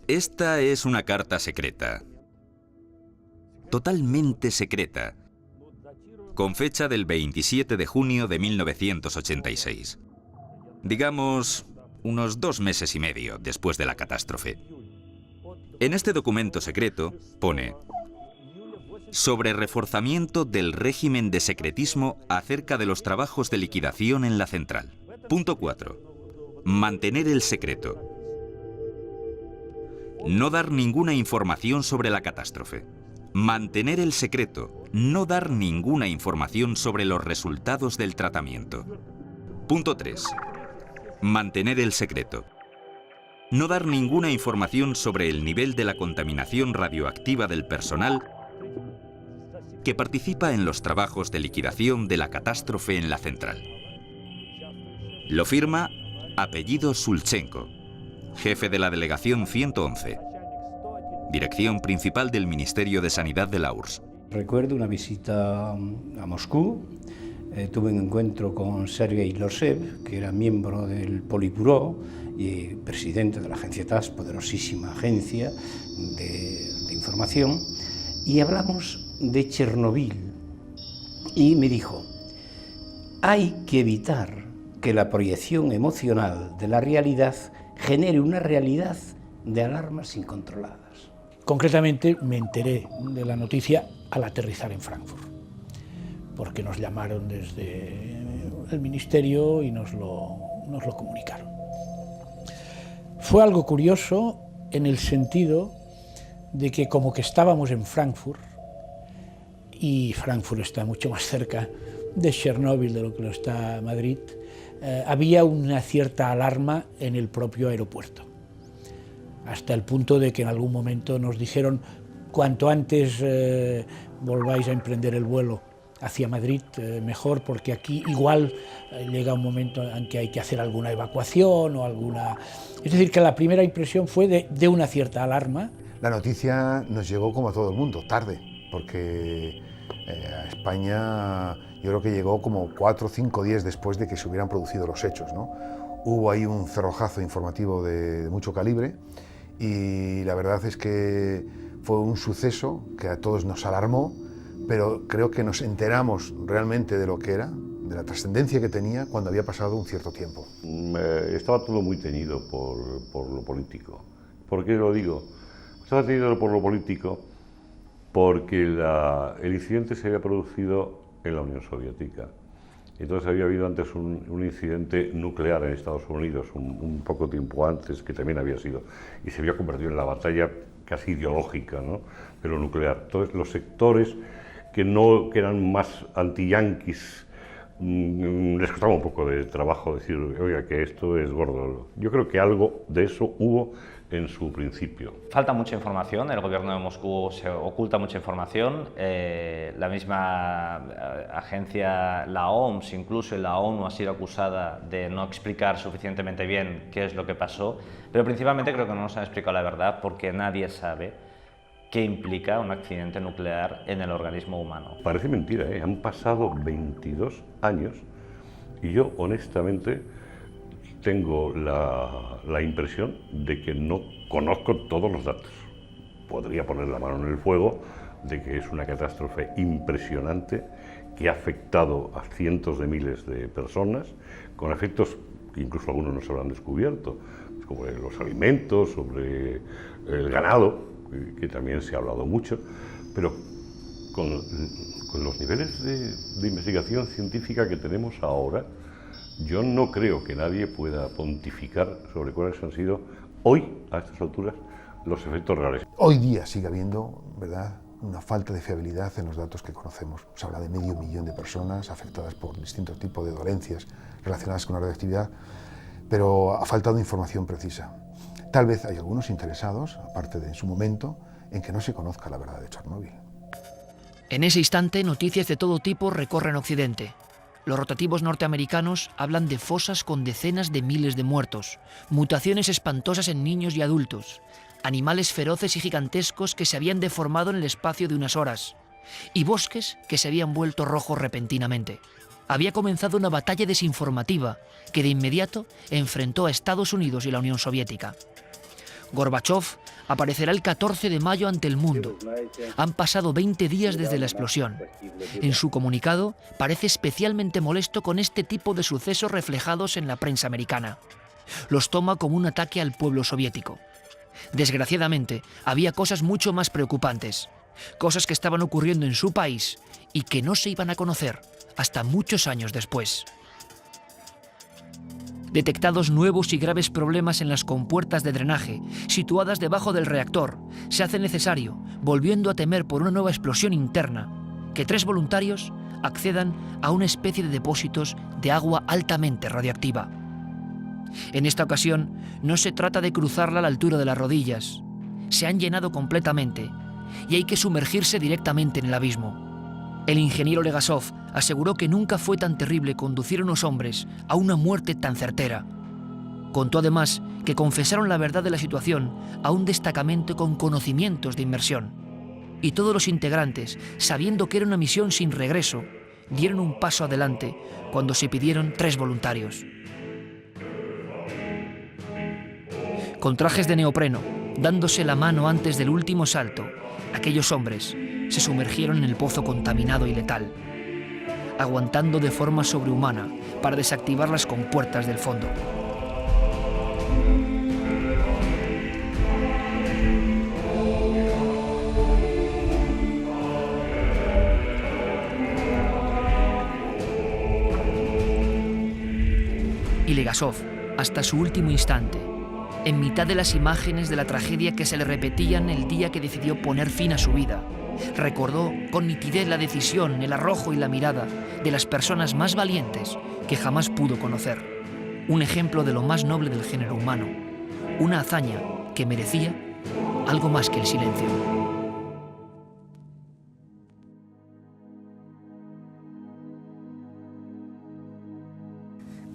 Esta es una carta secreta. Totalmente secreta. Con fecha del 27 de junio de 1986. Digamos, unos 2 meses y medio después de la catástrofe. En este documento secreto pone: sobre reforzamiento del régimen de secretismo acerca de los trabajos de liquidación en la central. Punto 4. Mantener el secreto. No dar ninguna información sobre la catástrofe. Mantener el secreto. No dar ninguna información sobre los resultados del tratamiento. Punto 3. Mantener el secreto. No dar ninguna información sobre el nivel de la contaminación radioactiva del personal que participa en los trabajos de liquidación de la catástrofe en la central. Lo firma apellido Sulchenko, jefe de la delegación 111, dirección principal del Ministerio de Sanidad de la URSS. Recuerdo una visita a Moscú. Tuve un encuentro con Sergei Losev, que era miembro del Politburó y presidente de la agencia TASS, poderosísima agencia de información, y hablamos de Chernobyl. Y me dijo: hay que evitar que la proyección emocional de la realidad genere una realidad de alarmas incontroladas. Concretamente me enteré de la noticia al aterrizar en Frankfurt, porque nos llamaron desde el ministerio y nos lo comunicaron. Fue algo curioso en el sentido de que como que estábamos en Frankfurt, y Frankfurt está mucho más cerca de Chernóbil de lo que lo está Madrid, había una cierta alarma en el propio aeropuerto, hasta el punto de que en algún momento nos dijeron: cuanto antes volváis a emprender el vuelo hacia Madrid, mejor, porque aquí igual llega un momento en que hay que hacer alguna evacuación o alguna... Es decir, que la primera impresión fue de una cierta alarma. La noticia nos llegó como a todo el mundo, tarde, porque a España yo creo que llegó como 4 o 5 días después de que se hubieran producido los hechos, ¿no? Hubo ahí un cerrojazo informativo de mucho calibre y la verdad es que fue un suceso que a todos nos alarmó, pero creo que nos enteramos realmente de lo que era, de la trascendencia que tenía cuando había pasado un cierto tiempo. Estaba todo muy teñido por lo político. ¿Por qué lo digo? Estaba teñido por lo político porque el incidente se había producido en la Unión Soviética. Entonces había habido antes un incidente nuclear en Estados Unidos, un poco tiempo antes, que también había sido, y se había convertido en la batalla casi ideológica, ¿no?, de lo nuclear. Entonces los sectores que eran más anti-yanquis, les costaba un poco de trabajo decir: oiga, que esto es gordo. Yo creo que algo de eso hubo en su principio. Falta mucha información, el gobierno de Moscú se oculta mucha información, la misma agencia, la OMS, incluso la ONU ha sido acusada de no explicar suficientemente bien qué es lo que pasó, pero principalmente creo que no nos han explicado la verdad porque nadie sabe qué implica un accidente nuclear en el organismo humano. Parece mentira, ¿eh? Han pasado 22 años y yo honestamente tengo la impresión de que no conozco todos los datos. Podría poner la mano en el fuego de que es una catástrofe impresionante que ha afectado a cientos de miles de personas, con efectos que incluso algunos no se habrán descubierto, sobre los alimentos, sobre el ganado, que también se ha hablado mucho, pero con los niveles de investigación científica que tenemos ahora, yo no creo que nadie pueda pontificar sobre cuáles han sido hoy, a estas alturas, los efectos reales. Hoy día sigue habiendo, ¿verdad?, una falta de fiabilidad en los datos que conocemos. Se habla de 500.000 de personas afectadas por distintos tipos de dolencias relacionadas con la radioactividad, pero ha faltado información precisa. Tal vez hay algunos interesados, aparte de en su momento, en que no se conozca la verdad de Chernóbil. En ese instante, noticias de todo tipo recorren Occidente. Los rotativos norteamericanos hablan de fosas con decenas de miles de muertos, mutaciones espantosas en niños y adultos, animales feroces y gigantescos que se habían deformado en el espacio de unas horas, y bosques que se habían vuelto rojos repentinamente. Había comenzado una batalla desinformativa que de inmediato enfrentó a Estados Unidos y la Unión Soviética. Gorbachov Aparecerá el 14 de mayo ante el mundo. Han pasado 20 días desde la explosión. En su comunicado parece especialmente molesto con este tipo de sucesos reflejados en la prensa americana. Los toma como un ataque al pueblo soviético. Desgraciadamente, había cosas mucho más preocupantes, cosas que estaban ocurriendo en su país y que no se iban a conocer hasta muchos años después. Detectados nuevos y graves problemas en las compuertas de drenaje, situadas debajo del reactor, se hace necesario, volviendo a temer por una nueva explosión interna, que 3 voluntarios accedan a una especie de depósitos de agua altamente radiactiva. En esta ocasión, no se trata de cruzarla a la altura de las rodillas. Se han llenado completamente y hay que sumergirse directamente en el abismo. El ingeniero Legasov aseguró que nunca fue tan terrible conducir a unos hombres a una muerte tan certera. Contó además que confesaron la verdad de la situación a un destacamento con conocimientos de inmersión. Y todos los integrantes, sabiendo que era una misión sin regreso, dieron un paso adelante cuando se pidieron 3 voluntarios. Con trajes de neopreno, dándose la mano antes del último salto, aquellos hombres se sumergieron en el pozo contaminado y letal, aguantando de forma sobrehumana para desactivar las compuertas del fondo. Y Legasov, hasta su último instante, en mitad de las imágenes de la tragedia que se le repetían el día que decidió poner fin a su vida, recordó con nitidez la decisión, el arrojo y la mirada de las personas más valientes que jamás pudo conocer. Un ejemplo de lo más noble del género humano, una hazaña que merecía algo más que el silencio.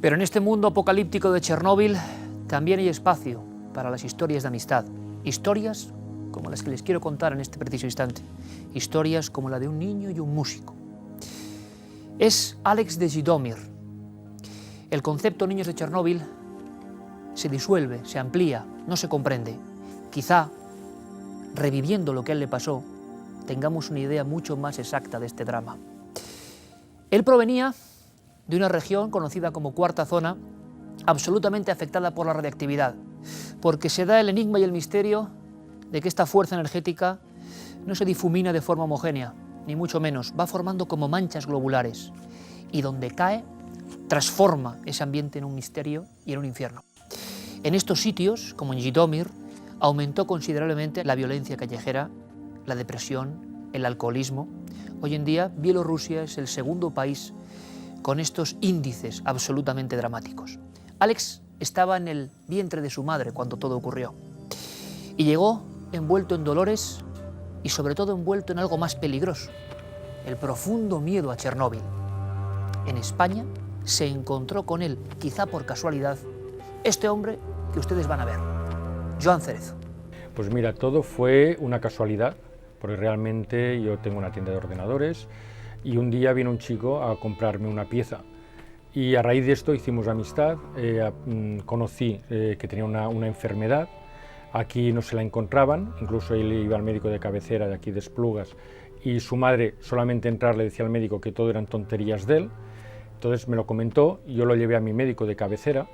Pero en este mundo apocalíptico de Chernóbil también hay espacio para las historias de amistad, historias como las que les quiero contar en este preciso instante, historias como la de un niño y un músico. Es Alex de Zhytomyr. El concepto Niños de Chernóbil se disuelve, se amplía, no se comprende. Quizá, reviviendo lo que a él le pasó, tengamos una idea mucho más exacta de este drama. Él provenía de una región conocida como Cuarta Zona, absolutamente afectada por la radiactividad, porque se da el enigma y el misterio de que esta fuerza energética no se difumina de forma homogénea, ni mucho menos, va formando como manchas globulares, y donde cae, transforma ese ambiente en un misterio y en un infierno. En estos sitios, como en Zhytomyr, aumentó considerablemente la violencia callejera, la depresión, el alcoholismo. Hoy en día, Bielorrusia es el segundo país con estos índices absolutamente dramáticos. Alex estaba en el vientre de su madre cuando todo ocurrió y llegó envuelto en dolores y sobre todo envuelto en algo más peligroso, el profundo miedo a Chernóbil. En España se encontró con él, quizá por casualidad, este hombre que ustedes van a ver, Joan Cerezo. Pues mira, todo fue una casualidad, porque realmente yo tengo una tienda de ordenadores y un día vino un chico a comprarme una pieza. Y a raíz de esto hicimos amistad, conocí que tenía una enfermedad, aquí no se la encontraban, incluso él iba al médico de cabecera de aquí de Esplugas y su madre solamente entrar le decía al médico que todo eran tonterías de él, entonces me lo comentó y yo lo llevé a mi médico de cabecera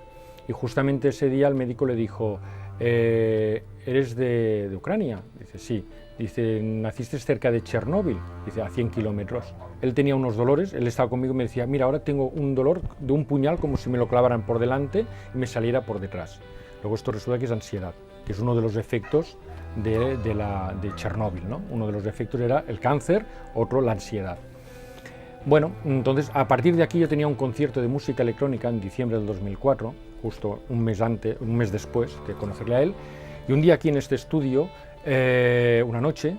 y justamente ese día el médico le dijo, ¿eres de Ucrania? Dice, sí. Dice, ¿naciste cerca de Chernóbil? Dice, a 100 kilómetros. Él tenía unos dolores, él estaba conmigo y me decía, mira, ahora tengo un dolor de un puñal como si me lo clavaran por delante y me saliera por detrás. Luego esto resulta que es ansiedad, que es uno de los efectos de Chernóbil, ¿no? Uno de los efectos era el cáncer, otro la ansiedad. Bueno, entonces a partir de aquí yo tenía un concierto de música electrónica en diciembre del 2004, justo un mes después de conocerle a él, y un día aquí en este estudio, una noche,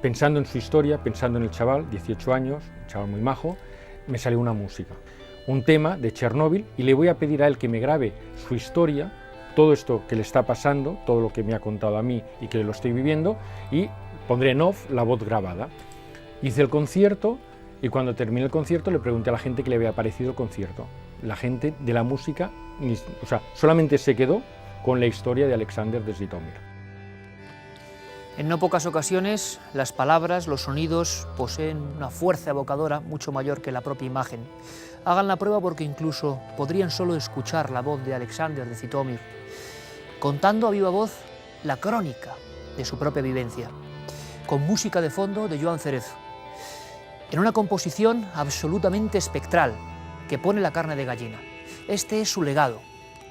pensando en su historia, pensando en el chaval, 18 años, un chaval muy majo, me salió una música, un tema de Chernóbil, y le voy a pedir a él que me grabe su historia, todo esto que le está pasando, todo lo que me ha contado a mí y que lo estoy viviendo, y pondré en off la voz grabada. Hice el concierto y cuando terminé el concierto le pregunté a la gente qué le había parecido el concierto. La gente de la música, solamente se quedó con la historia de Alexander de Zhytomyr. En no pocas ocasiones, las palabras, los sonidos, poseen una fuerza evocadora mucho mayor que la propia imagen. Hagan la prueba porque incluso podrían solo escuchar la voz de Alexander de Zitomir, contando a viva voz la crónica de su propia vivencia, con música de fondo de Joan Cerezo, en una composición absolutamente espectral que pone la carne de gallina. Este es su legado,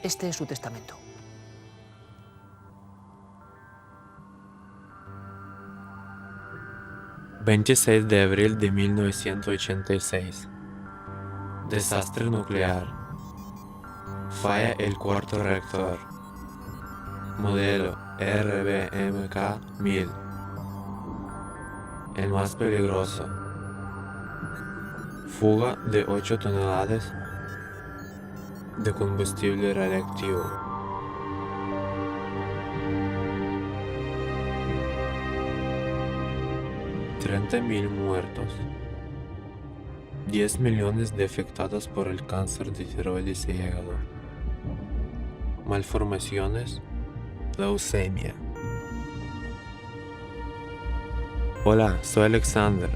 este es su testamento. ...26 de abril de 1986... Desastre nuclear. Falla el cuarto reactor. Modelo RBMK-1000. El más peligroso. Fuga de 8 toneladas de combustible radiactivo. $30.000 muertos. 10 millones de afectados por el cáncer de tiroides y hígado. Malformaciones, leucemia. Hola, soy Alexander.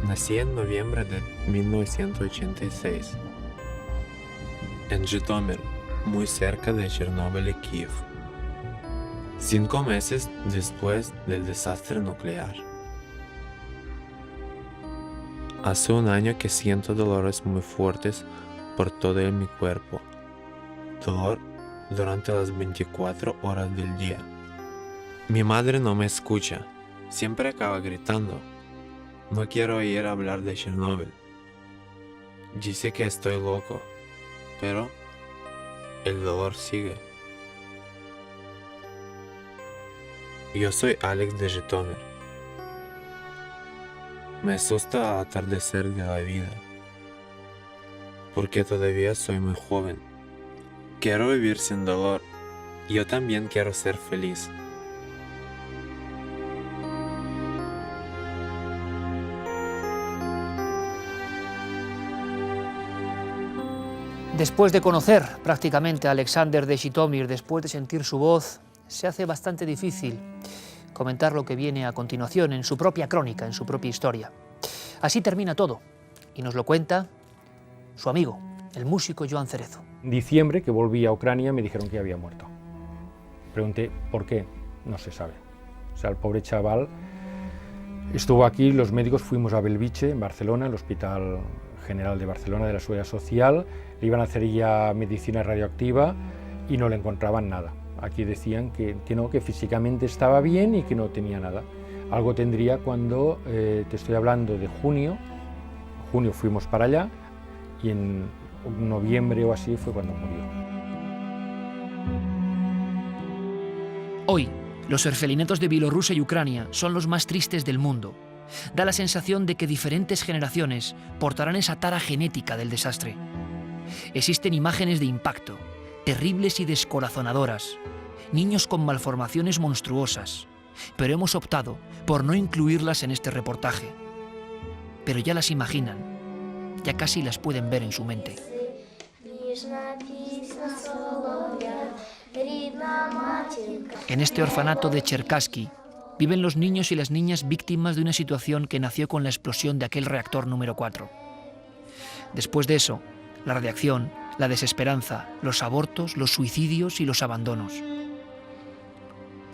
Nací en noviembre de 1986 en Zhytomyr, muy cerca de Chernóbil y Kiev, 5 meses después del desastre nuclear. Hace un año que siento dolores muy fuertes por todo mi cuerpo. Dolor durante las 24 horas del día. Mi madre no me escucha. Siempre acaba gritando. No quiero oír hablar de Chernóbil. Dice que estoy loco. Pero el dolor sigue. Yo soy Alex de Zhytomyr. Me asusta el atardecer de la vida, porque todavía soy muy joven. Quiero vivir sin dolor. Yo también quiero ser feliz. Después de conocer prácticamente a Alexander de Zhytomyr, después de sentir su voz, se hace bastante difícil comentar lo que viene a continuación en su propia crónica, en su propia historia. Así termina todo, y nos lo cuenta su amigo, el músico Joan Cerezo. En diciembre, que volví a Ucrania, me dijeron que había muerto. Pregunté por qué, no se sabe. O sea, el pobre chaval estuvo aquí, los médicos fuimos a Bellvitge, en Barcelona, el Hospital General de Barcelona de la Seguridad Social, le iban a hacer ya medicina radioactiva y no le encontraban nada. Aquí decían que no, que físicamente estaba bien y que no tenía nada. Algo tendría cuando, te estoy hablando de junio fuimos para allá y en noviembre o así fue cuando murió. Hoy, los orfelinetos de Bielorrusia y Ucrania son los más tristes del mundo. Da la sensación de que diferentes generaciones portarán esa tara genética del desastre. Existen imágenes de impacto, terribles y descorazonadoras, niños con malformaciones monstruosas, pero hemos optado por no incluirlas en este reportaje. Pero ya las imaginan, ya casi las pueden ver en su mente. En este orfanato de Cherkasky viven los niños y las niñas víctimas de una situación que nació con la explosión de aquel reactor número 4. Después de eso, la radiación, la desesperanza, los abortos, los suicidios y los abandonos.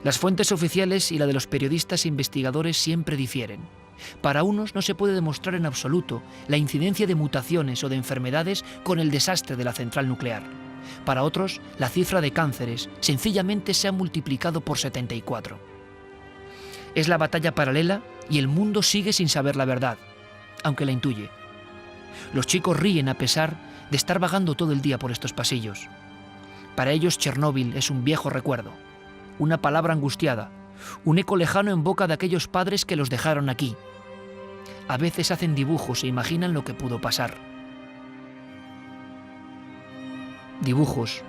Las fuentes oficiales y la de los periodistas e investigadores siempre difieren. Para unos no se puede demostrar en absoluto la incidencia de mutaciones o de enfermedades con el desastre de la central nuclear. Para otros, la cifra de cánceres sencillamente se ha multiplicado por 74. Es la batalla paralela y el mundo sigue sin saber la verdad, aunque la intuye. Los chicos ríen a pesar de estar vagando todo el día por estos pasillos. Para ellos Chernóbil es un viejo recuerdo, una palabra angustiada, un eco lejano en boca de aquellos padres que los dejaron aquí. A veces hacen dibujos e imaginan lo que pudo pasar. Dibujos